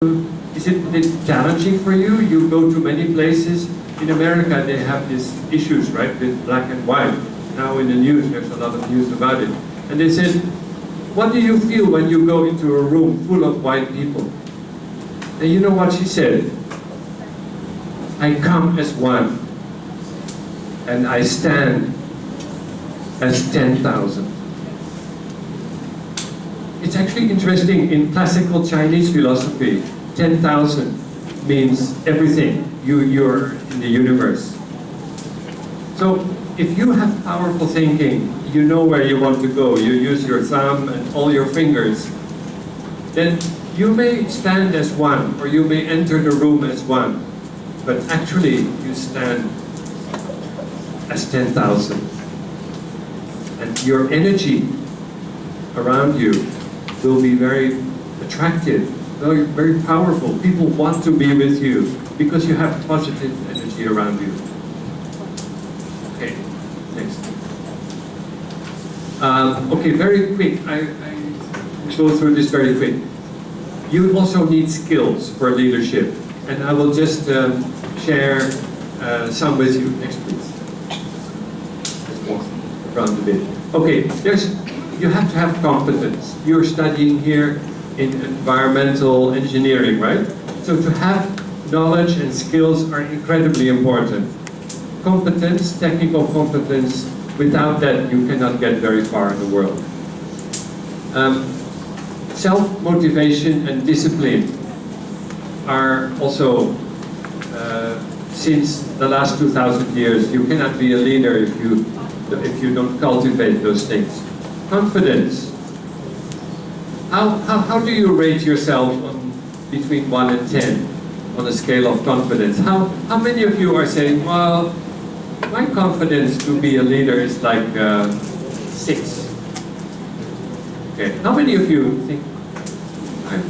Is it a bit challenging for you? You go to many places. In America, they have these issues, right, with black and white. Now in the news, there's a lot of news about it. And they said, what do you feel when you go into a room full of white people? And you know what she said? I come as one, and I stand as 10,000. It's actually interesting, in classical Chinese philosophy, 10,000 means everything. You're in the universe. So if you have powerful thinking, you know where you want to go, you use your thumb and all your fingers, then you may stand as one, or you may enter the room as one, but actually you stand as 10,000. And your energy around you will be very attractive, very, very powerful. People want to be with you because you have positive energy around you. Okay, next. Okay, very quick. I go through this very quick. You also need skills for leadership, and I will just share some with you. Next, please. Let's walk around a bit. Okay, you have to have competence. You're studying here in environmental engineering, right? So to have knowledge and skills are incredibly important. Competence, technical competence, without that you cannot get very far in the world. Self-motivation and discipline are also, since the last 2,000 years, you cannot be a leader if you don't cultivate those things. Confidence. How do you rate yourself on between 1 and 10 on a scale of confidence? How many of you are saying, well, my confidence to be a leader is like 6? Okay. How many of you think,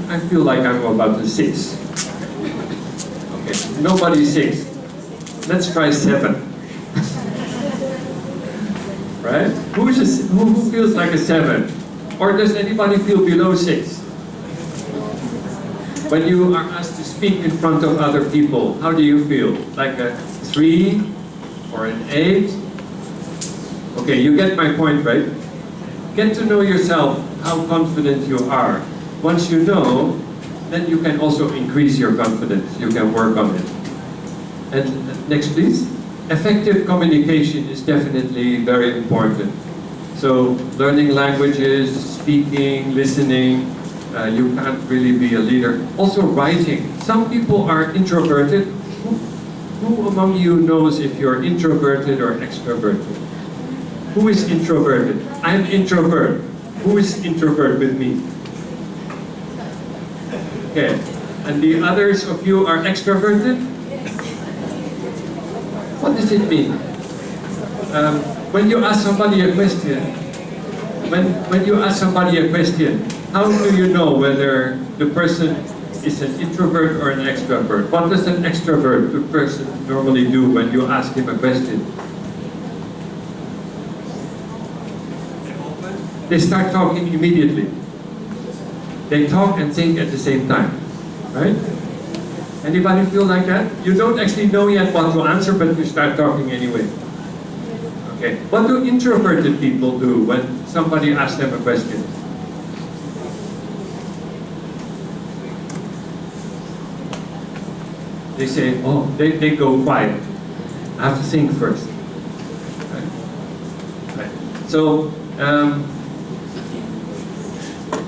I feel like I'm about a 6? Okay. Nobody 6. Let's try 7. Right? Who feels like a 7? Or does anybody feel below 6? When you are asked to speak in front of other people, how do you feel? Like a 3 or an 8? Okay, you get my point, right? Get to know yourself, how confident you are. Once you know, then you can also increase your confidence. You can work on it. And next, please. Effective communication is definitely very important. So learning languages, speaking, listening, you can't really be a leader. Also writing. Some people are introverted. Who among you knows if you're introverted or extroverted? Who is introverted? I'm introvert. Who is introvert with me? Okay. And the others of you are extroverted? What does it mean? When you ask somebody a question, when you ask somebody a question, how do you know whether the person is an introvert or an extrovert? What does an extrovert person normally do when you ask him a question? They start talking immediately. They talk and think at the same time, right? Anybody feel like that? You don't actually know yet what to answer, but you start talking anyway. Okay. What do introverted people do when somebody asks them a question? They say, oh, they go quiet. I have to think first. Right. So,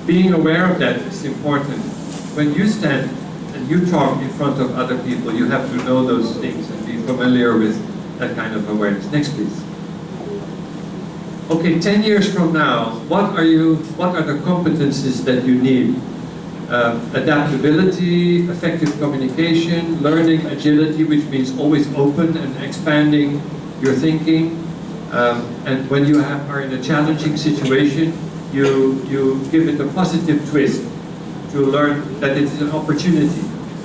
being aware of that is important. When you stand and you talk in front of other people, you have to know those things and be familiar with that kind of awareness. Next, please. Okay, 10 years from now, what are the competencies that you need? Adaptability, effective communication, learning agility, which means always open and expanding your thinking. And when you are in a challenging situation, you give it a positive twist to learn that it is an opportunity.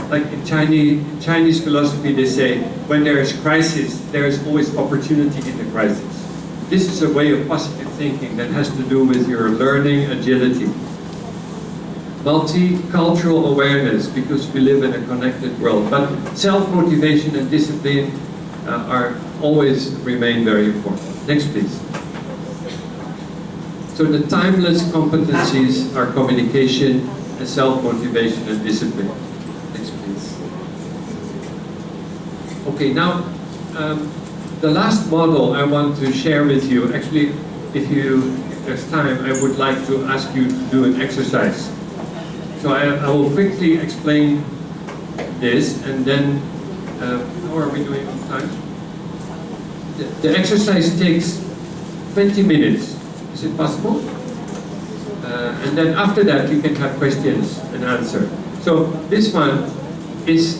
Like in Chinese philosophy, they say, when there is crisis, there is always opportunity in the crisis. This is a way of positive thinking that has to do with your learning agility. multicultural awareness, because we live in a connected world. But self-motivation and discipline are always remain very important. Next, please. So the timeless competencies are communication and self-motivation and discipline. Next, please. Okay, now the last model I want to share with you, actually, if there's time, I would like to ask you to do an exercise. So I will quickly explain this, and then, how are we doing on time? The exercise takes 20 minutes. Is it possible? And then after that, you can have questions and answer. So this one is,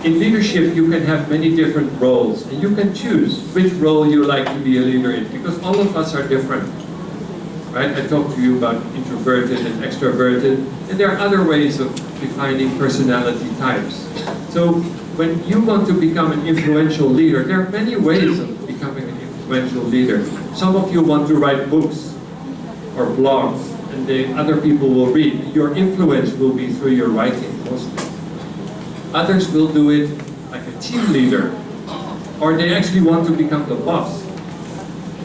in leadership, you can have many different roles, and you can choose which role you like to be a leader in, because all of us are different. Right? I talked to you about introverted and extroverted, and there are other ways of defining personality types. So when you want to become an influential leader, there are many ways of becoming an influential leader. Some of you want to write books or blogs, and the other people will read. Your influence will be through your writing mostly. Others will do it like a team leader, or they actually want to become the boss.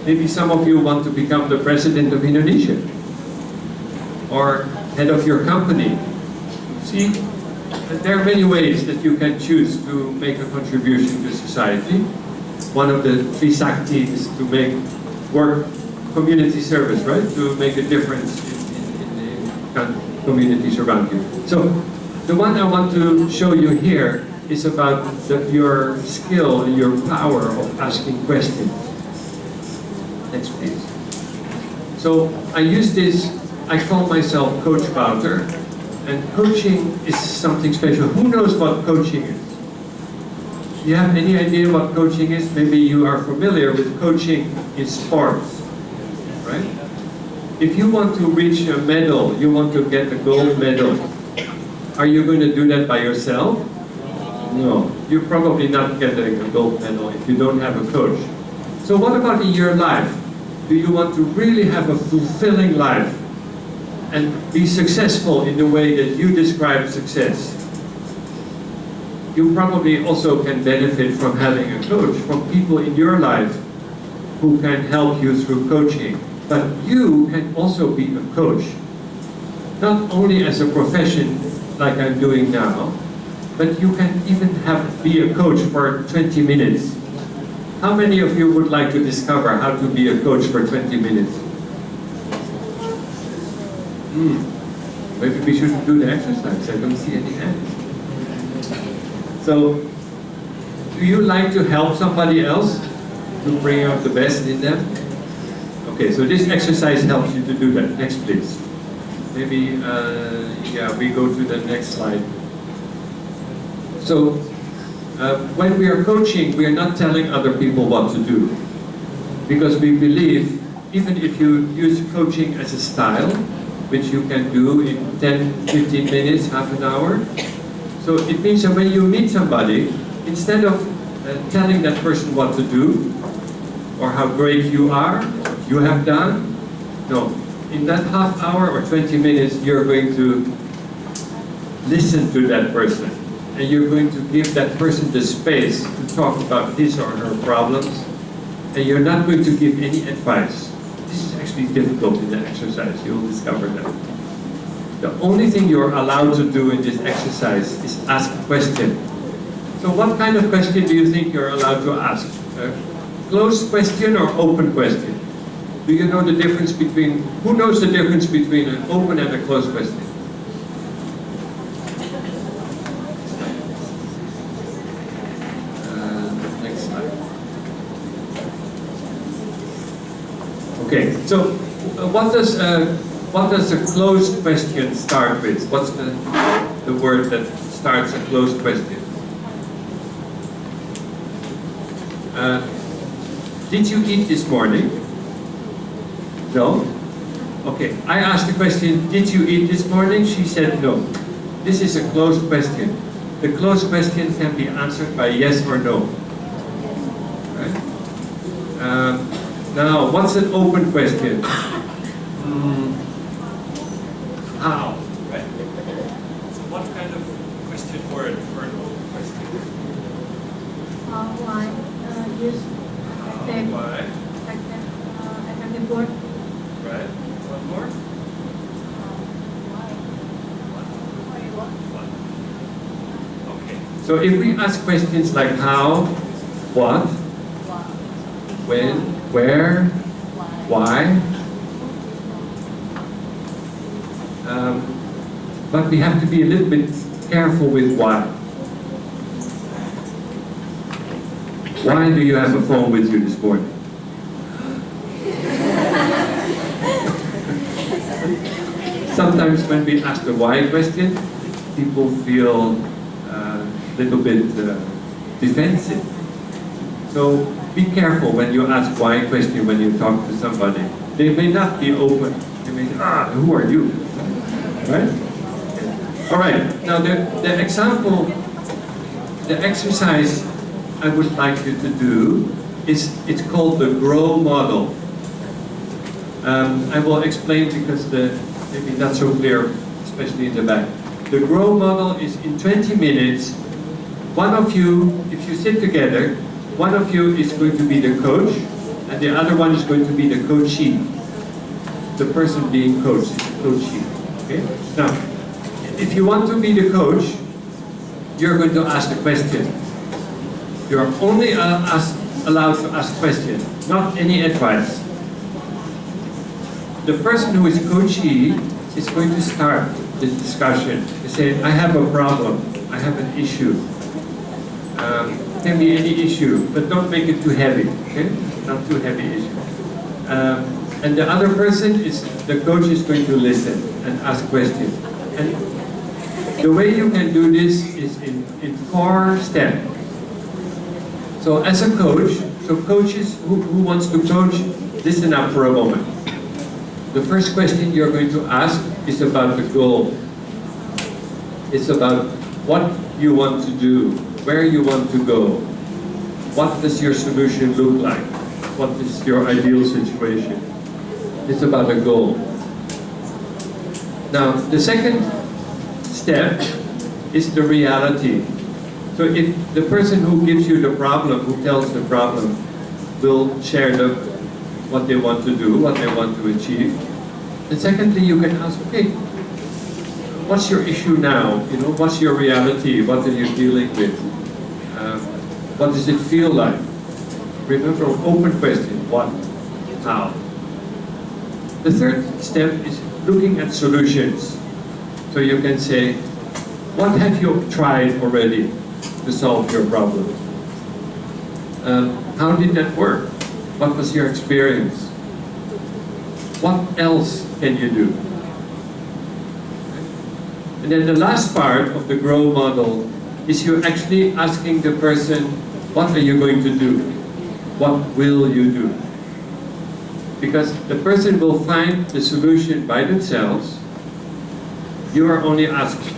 Maybe some of you want to become the president of Indonesia, or head of your company. See, there are many ways that you can choose to make a contribution to society. One of the three USAKTI is to make work community service, right? To make a difference in the communities around you. So the one I want to show you here is about your skill and your power of asking questions. Next, please. So I use this, I call myself Coach Wouter, and coaching is something special. Who knows what coaching is? Do you have any idea what coaching is? Maybe you are familiar with coaching in sports, right? If you want to reach a medal, you want to get a gold medal, are you going to do that by yourself? No, you're probably not getting a gold medal if you don't have a coach. So what about in your life? Do you want to really have a fulfilling life and be successful in the way that you describe success? You probably also can benefit from having a coach, from people in your life who can help you through coaching. But you can also be a coach, not only as a profession like I'm doing now, but you can even be a coach for 20 minutes. How many of you would like to discover how to be a coach for 20 minutes? Maybe we shouldn't do the exercise. I don't see any hands. So, do you like to help somebody else to bring out the best in them? Okay, so this exercise helps you to do that. Next, please. Maybe, yeah, we go to the next slide. So, when we are coaching, we are not telling other people what to do. Because we believe, even if you use coaching as a style, which you can do in 10, 15 minutes, half an hour. So it means that when you meet somebody, instead of telling that person what to do, or how great you are, what you have done, no. In that half hour or 20 minutes, you're going to listen to that person. And you're going to give that person the space to talk about his or her problems. And you're not going to give any advice. This is actually difficult in the exercise, you'll discover that. The only thing you're allowed to do in this exercise is ask a question. So what kind of question do you think you're allowed to ask? A closed question or open question? Do you know the difference between, who knows the difference between an open and a closed question? Next slide. Okay, so what does a closed question start with? What's the word that starts a closed question? Did you eat this morning? No? Okay, I asked the question, did you eat this morning? She said no. This is a closed question. The closed question can be answered by yes or no. Right? Now, what's an open question? How? why use effective Why? effective word. Right. One more. Okay. So if we ask questions like how, what, when, where, why, but we have to be a little bit careful with why. Why do you have a phone with you this morning? Sometimes when we ask the why question, people feel a little bit defensive. So be careful when you ask why question when you talk to somebody. They may not be open. They may say, who are you? Right? All right, now the example, the exercise I would like you to do is, it's called the GROW model. I will explain because maybe not so clear, especially in the back. The GROW model is in 20 minutes, one of you, if you sit together, one of you is going to be the coach and the other one is going to be the coachee. The person being coached is the coachee. Okay? Now, if you want to be the coach, you're going to ask the question. You're only allowed to ask questions, not any advice. The person who is coachee is going to start the discussion. They say, I have a problem, I have an issue. Can be any issue, but don't make it too heavy, okay? Not too heavy issue. And the other person is, the coach is going to listen and ask questions. And the way you can do this is in 4 steps. So as a coach, so coaches who wants to coach, listen up for a moment. The first question you're going to ask is about the goal. It's about what you want to do, where you want to go. What does your solution look like? What is your ideal situation? It's about a goal. Now, the second step is the reality. So if the person who gives you the problem, who tells the problem, will share what they want to do, what they want to achieve. And secondly, you can ask, okay, what's your issue now? You know, what's your reality? What are you dealing with? What does it feel like? Remember, open question, what, how? The third step is looking at solutions. So you can say, what have you tried already to solve your problem? How did that work? What was your experience? What else can you do? And then the last part of the GROW model is you're actually asking the person, what are you going to do? What will you do? Because the person will find the solution by themselves. You are only asking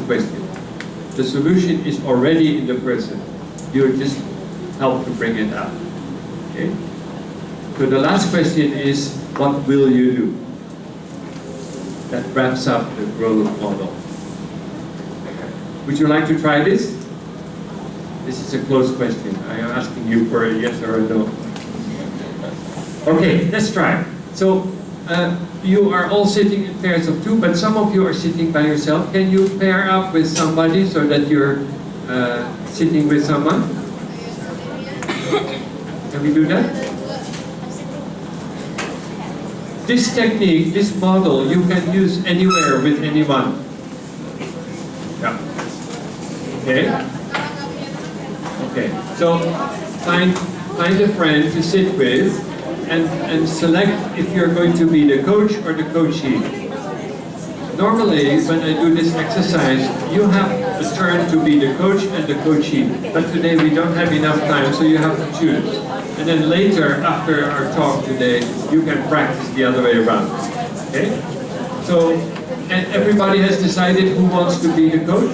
questions. The solution is already in the person. You just help to bring it out. Okay? So the last question is, what will you do? That wraps up the growth model. Would you like to try this? This is a closed question. I am asking you for a yes or a no. Okay, let's try. So, you are all sitting in pairs of 2, but some of you are sitting by yourself. Can you pair up with somebody so that you're sitting with someone? Can we do that? This technique, this model, you can use anywhere with anyone. Yeah. Okay? Okay. So find a friend to sit with and select if you're going to be the coach or the coachee. Normally, when I do this exercise, you have a turn to be the coach and the coachee. But today we don't have enough time, so you have to choose. And then later, after our talk today, you can practice the other way around. Okay? So, and everybody has decided who wants to be the coach?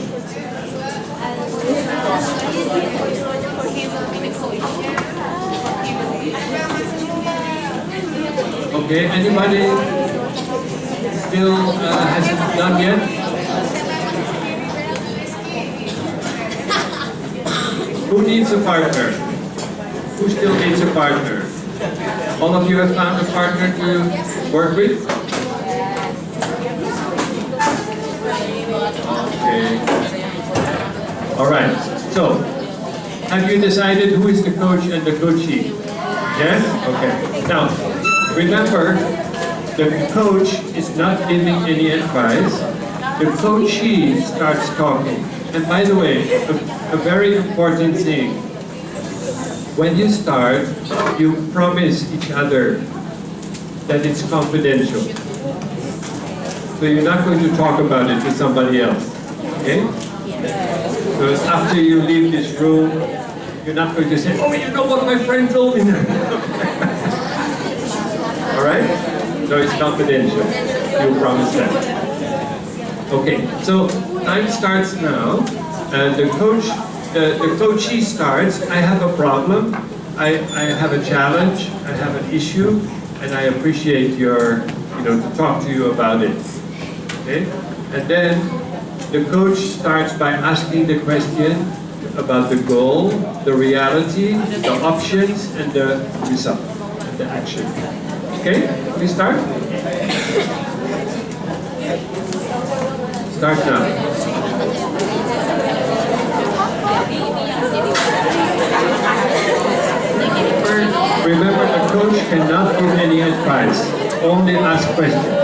Okay, anybody still hasn't done yet? Who needs a partner? Who still needs a partner? All of you have found a partner to work with? Okay. All right. So, have you decided who is the coach and the coachee? Yes? Okay. Now, remember, the coach is not giving any advice. The coachee starts talking. And by the way, a very important thing. When you start, you promise each other that it's confidential. So you're not going to talk about it to somebody else. Okay? So after you leave this room, you're not going to say, oh, you know what my friend told me? All right? So it's confidential. You promise that. Okay, so time starts now. The coachee starts. I have a problem. I have a challenge. I have an issue, and I appreciate your, to talk to you about it. Okay, and then the coach starts by asking the question about the goal, the reality, the options, and the result, and the action. Okay, we start? Start now. Remember, the coach cannot give any advice, only ask questions.